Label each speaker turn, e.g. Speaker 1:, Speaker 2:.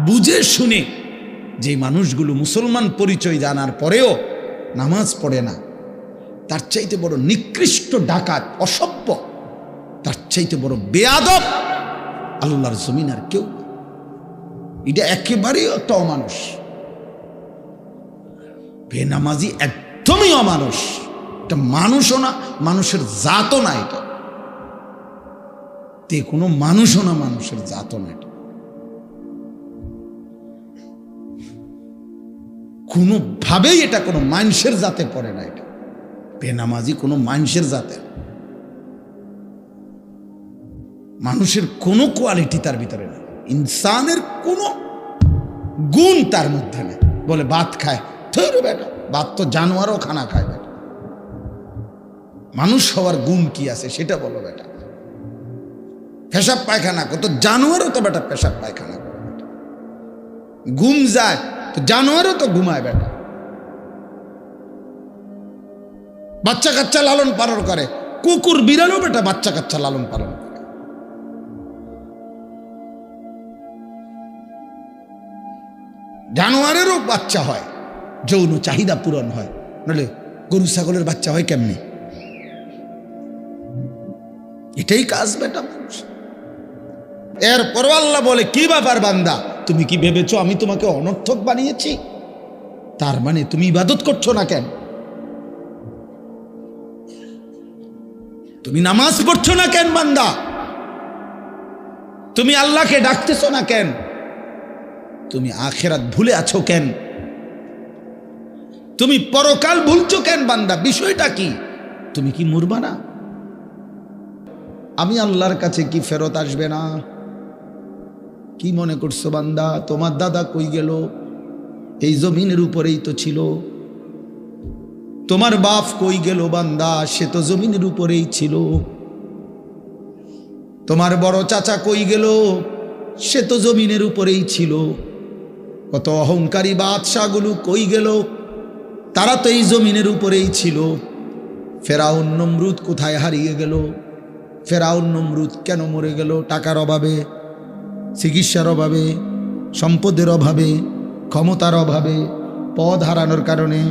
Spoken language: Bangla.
Speaker 1: বুঝে শুনে যে মানুষগুলো মুসলমান পরিচয় জানার পরেও নামাজ পড়ে না, তার চাইতে বড় নিকৃষ্ট ডাকাত, অসভ্য, তার চাইতে বড় বেয়াদব আল্লাহর জমিন আর কেউ। এটা একেবারেই একটা অমানুষ, বেনামাজি একদমই অমানুষ। এটা মানুষও না, মানুষের জাতও না, এটা তে কোনো মানুষও না, মানুষের জাতও না। এটা কোনোভাবেই এটা কোনো মানুষের জাতে পড়ে না। এটা বেনামাজি কোনো মানুষের জাতে, মানুষের কোনো কোয়ালিটি তার ভিতরে নেই, ইনসানের কোনো গুণ তার মধ্যে নেই। বলে ভাত খায়, ধরো বেটা, ভাত তো জানোয়ারও খানা খায় বেটা। মানুষ হওয়ার গুণ কি আছে সেটা বলো বেটা। পেশাব পায়খানা কত, জানোয়ারও তো বেটা পেশাব পায়খানা করে বেটা। ঘুম যায় তো জানোয়ারও তো ঘুমায় বেটা। বাচ্চা কাচ্চা লালন পালন করে, কুকুর বিড়ালও বেটা বাচ্চা কাচ্চা লালন পালন করে। জানোয়ারেরও বাচ্চা হয়, যৌন চাহিদা পূরণ হয়, নইলে গরু ছাগলের বাচ্চা হয় কেমনি? এটাই কাজ বেটা মানুষ। এরপর আল্লাহ বলে, কি ব্যাপার বান্দা, তুমি কি ভেবেছো আমি তোমাকে অনর্থক বানিয়েছি? তার মানে তুমি ইবাদত করছো না কেন? তুমি নামাজ পড়ছো না কেন বান্দা? তুমি আল্লাহকে ডাকতেছো না কেন? তুমি আখিরাত ভুলে আছো কেন? তুমি পরকাল ভুলছো কেন বান্দা? বিষয়টা কি? তুমি কি মরবা না? আমি আল্লাহর কাছে কি ফেরত আসবে না? কি মনে করছো বান্দা? তোমার দাদা কই গেল? এই জমিনের উপরেই তো ছিল। তোমার বাপ কই গেল বান্দা? সে তো জমিনের উপরেই ছিল। তোমার বড় চাচা কই গেল? সে তো জমিনের উপরেই ছিল। কত অহংকারী বাদশাগুলো কই গেল? তারা তো এই জমিনের উপরেই ছিল। ফেরাউন নমরুদ কোথায় হারিয়ে গেল? ফেরাউন নমরুদ কেন মরে গেল? টাকার অভাবে, চিকিৎসার অভাবে, সম্পদের অভাবে, ক্ষমতার অভাবে, পদ হারানোর কারণে।